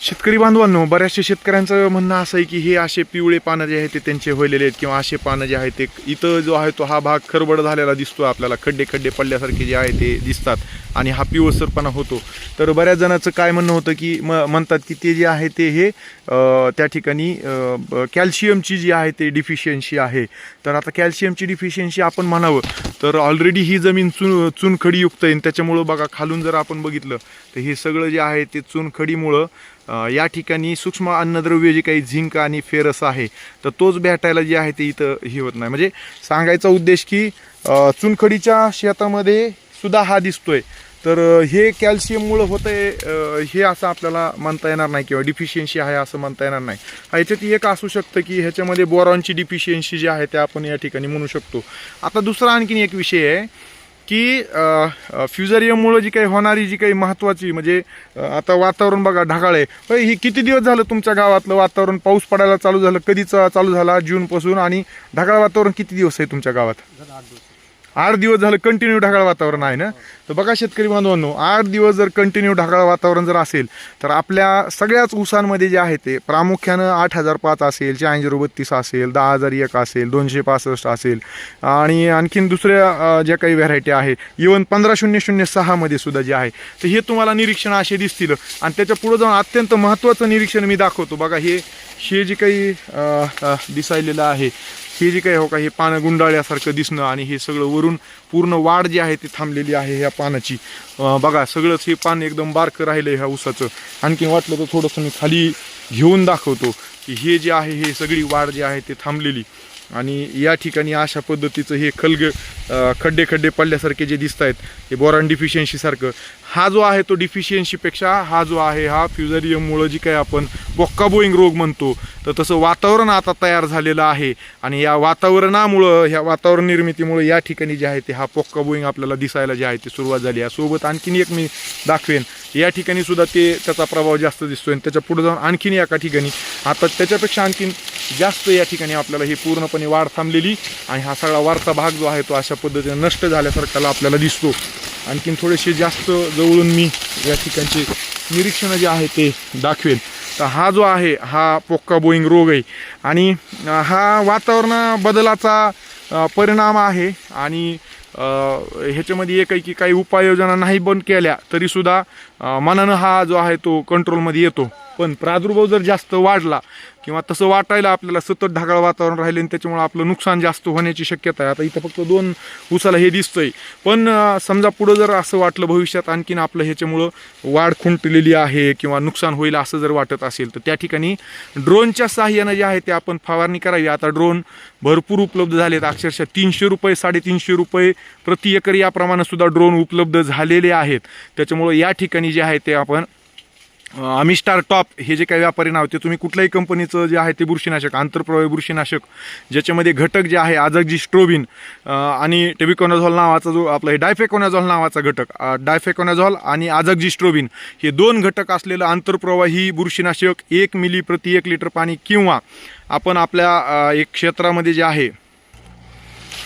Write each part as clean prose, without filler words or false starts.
शेतकरी बांधवांनो, बऱ्याचशा शेतकऱ्यांचं म्हणणं असं आहे की हे असे पिवळे पानं जे आहेत ते त्यांचे व्हायलेले आहेत, किंवा असे पानं जे आहेत ते इथं जो आहे तो हा भाग खरबड झालेला दिसतो आपल्याला, खड्डे खड्डे पडल्यासारखे जे आहे ते दिसतात आणि हा पिवळसरपणा होतो. तर बऱ्याच जणांचं काय म्हणणं होतं की म्हणतात की ते जे आहे ते हे त्या ठिकाणी कॅल्शियमची जी आहे ते डिफिशियन्सी आहे. तर आता कॅल्शियमची डिफिशियन्सी आपण म्हणावं तर ऑलरेडी ही जमीन चुनखडीयुक्त आहे, त्याच्यामुळं बघा खालून जर आपण बघितलं तर हे सगळं जे आहे ते चुनखडीमुळं या ठिकाणी सूक्ष्म अन्नद्रव्य जे काही झिंक आणि फेरस आहे तर तोच भेटायला जे आहे ते इथं हे होत नाही. म्हणजे सांगायचा उद्देश की चुनखडीच्या शेतामध्ये सुद्धा हा दिसतोय. तर हे कॅल्शियममुळं होतं आहे हे असं आपल्याला म्हणता येणार नाही, किंवा डिफिशियन्सी आहे असं म्हणता येणार नाही. ह्याच्यात एक असू शकतं की ह्याच्यामध्ये बोरॉनची डिफिशियन्सी जी आहे ते आपण या ठिकाणी म्हणू शकतो. आता दुसरा आणखीन एक विषय आहे की फ्युझरियममुळं जी काही होणारी जी काही महत्त्वाची म्हणजे आता वातावरण बघा ढगाळ आहे. ही किती दिवस झालं तुमच्या गावातलं वातावरण पाऊस पडायला चालू झालं, कधीच चालू झाला जूनपासून, आणि ढगाळ वातावरण किती दिवस आहे तुमच्या गावात? 8 दिवस झालं कंटिन्यू ढगाळ वातावरण आहे ना. तर बघा शेतकरी बांधवांनो, 8 दिवस जर कंटिन्यू ढगाळ वातावरण जर असेल तर आपल्या सगळ्याच ऊसांमध्ये जे आहे ते प्रामुख्यानं 8005 असेल, 4032 असेल, 10001 असेल, 265 असेल, आणि आणखीन दुसऱ्या ज्या काही व्हरायटी आहे इवन 15006 मध्ये सुद्धा जे आहे तर हे तुम्हाला निरीक्षण असे दिसतील. आणि त्याच्या पुढे जाऊन अत्यंत महत्त्वाचं निरीक्षण मी दाखवतो. बघा हे जे काही दिसायलेलं आहे, हे जे काही हो का हे पानं गुंडाळल्यासारखं दिसणं, आणि हे सगळं वरून पूर्ण वाढ जी आहे ती थांबलेली आहे ह्या पानाची. बघा सगळंच हे पान एकदम बारकं राहिलं ह्या ऊसाचं. आणखीन वाटलं तर थोडंसं मी खाली घेऊन दाखवतो की हे जे आहे हे सगळी वाढ जी आहे ते थांबलेली, आणि या ठिकाणी अशा पद्धतीचं हे खड्डे खड्डे पडल्यासारखे जे दिसत आहेत हे बोरॉन डिफिशियन्सीसारखं. हा जो आहे तो डिफिशियन्सीपेक्षा हा जो आहे हा फ्युझरियममुळं जी काही आपण बोक्काबोईंग रोग म्हणतो तर तसं वातावरण आता तयार झालेलं आहे, आणि या वातावरणामुळं ह्या वातावरण निर्मितीमुळे या ठिकाणी जे आहे ते हा पोक्काबोईंग आपल्याला दिसायला जे आहे ते सुरुवात झाली. यासोबत आणखीन एक मी दाखवेन, या ठिकाणी सुद्धा त्याचा प्रभाव जास्त दिसतोय. त्याच्या पुढे जाऊन आणखीन एका ठिकाणी आता त्याच्यापेक्षा आणखीन जास्त या ठिकाणी आपल्याला ही पूर्णपणे वाढ थांबलेली, आणि हा सगळा वरचा भाग जो आहे तो अशा पद्धतीने नष्ट झाल्यासारखाला आपल्याला दिसतो. आणखीन थोडेसे जास्त जवळून मी या ठिकाणचे निरीक्षण जे आहे ते दाखवेन. तर हा जो आहे हा पोक्काबोईंग रोग आहे, आणि हा वातावरण बदलाचा परिणाम आहे. आणि ह्याच्यामध्ये एक आहे की काही उपाययोजना नाही बंद केल्या तरीसुद्धा मनानं हा जो आहे तो कंट्रोलमध्ये येतो. पण प्रादुर्भाव जर जास्त वाढला किंवा तसं वाटायला आपल्याला सतत ढगाळ वातावरण राहिले आणि त्याच्यामुळे आपलं नुकसान जास्त होण्याची शक्यता आहे. आता इथं फक्त 2 ऊसाला हे दिसतंय, पण समजा पुढं जर असं वाटलं भविष्यात आणखीन आपलं ह्याच्यामुळं वाढ खुंटलेली आहे किंवा नुकसान होईल असं जर वाटत असेल तर त्या ठिकाणी ड्रोनच्या साहाय्यानं जे आहे ते आपण फवारणी करावी. आता ड्रोन भरपूर उपलब्ध झालेत, अक्षरशः 300 रुपये 350 रुपये प्रति एकर याप्रमाणे सुद्धा ड्रोन उपलब्ध झालेले आहेत. त्याच्यामुळं या ठिकाणी जे आहे ते आपण अमिस्टार टॉप हे जे काही व्यापारी नाव ते तुम्ही कुठल्याही कंपनीचं जे आहे ते बुरशीनाशक, आंतरप्रवाही बुरशीनाशक ज्याच्यामध्ये घटक जे आहे आझाक्झिस्ट्रोबिन आणि टेबिकोनाझॉल नावाचा जो आपला हे डायफेकोनाझॉल नावाचा घटक, डायफेकोनाझॉल आणि आझाक्झिस्ट्रोबिन हे 2 घटक असलेलं आंतरप्रवाही बुरशीनाशक 1 मिली प्रति 1 लिटर पाणी, किंवा आपण आपल्या एक क्षेत्रामध्ये जे आहे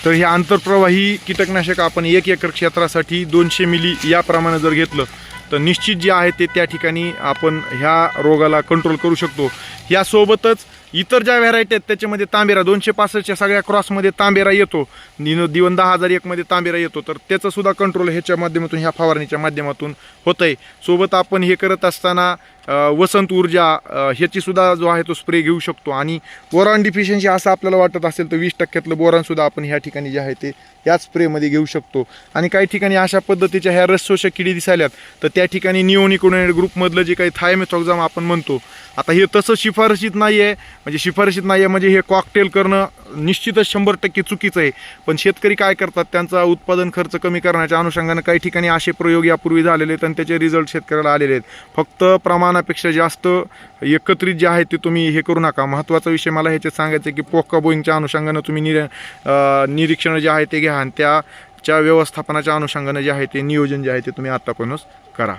तर हे आंतरप्रवाही कीटकनाशक आपण 1 एकर क्षेत्रासाठी 200 मिली याप्रमाणे जर घेतलं तर निश्चित जे आहे ते त्या ठिकाणी आपण ह्या रोगाला कंट्रोल करू शकतो. यासोबतच इतर ज्या व्हरायटी आहेत त्याच्यामध्ये तांबेरा 265च्या सगळ्या क्रॉसमध्ये तांबेरा येतो, दिवन 10001 मध्ये तांबेरा येतो, तर त्याचं सुद्धा कंट्रोल ह्याच्या माध्यमातून ह्या फवारणीच्या माध्यमातून होतंय. सोबत आपण हे करत असताना वसंत ऊर्जा ह्याची सुद्धा जो आहे तो स्प्रे घेऊ शकतो. आणि बोरॉन डिफिशियन्सी असं आपल्याला वाटत असेल तर 20% बोरॉन सुद्धा आपण ह्या ठिकाणी जे आहे ते याच स्प्रेमध्ये घेऊ शकतो. आणि काही ठिकाणी अशा पद्धतीच्या ह्या रसशोषक किडी दिसायल्यात तर त्या ठिकाणी निओनिकोनाइड ग्रुपमधलं जे काही थायमेथॉक्झाम आपण म्हणतो, आता हे तसं शिफारशीत नाही आहे. म्हणजे शिफारशीत नाही आहे म्हणजे हे कॉकटेल करणं निश्चितच 100% चुकीचं आहे. पण शेतकरी काय करतात, त्यांचा उत्पादन खर्च कमी करण्याच्या अनुषंगानं काही ठिकाणी असे प्रयोग यापूर्वी झालेले आहेत आणि त्याचे रिझल्ट शेतकऱ्याला आलेले आहेत. फक्त प्रमाणापेक्षा जास्त एकत्रित जे आहे ते तुम्ही हे करू नका. महत्त्वाचा विषय मला ह्याच्यात सांगायचं आहे की पोक्काबोईंगच्या अनुषंगानं तुम्ही निरीक्षण जे आहे ते घ्या, आणि त्याच्या व्यवस्थापनाच्या अनुषंगानं जे आहे ते नियोजन जे आहे ते तुम्ही आत्तापासूनच करा.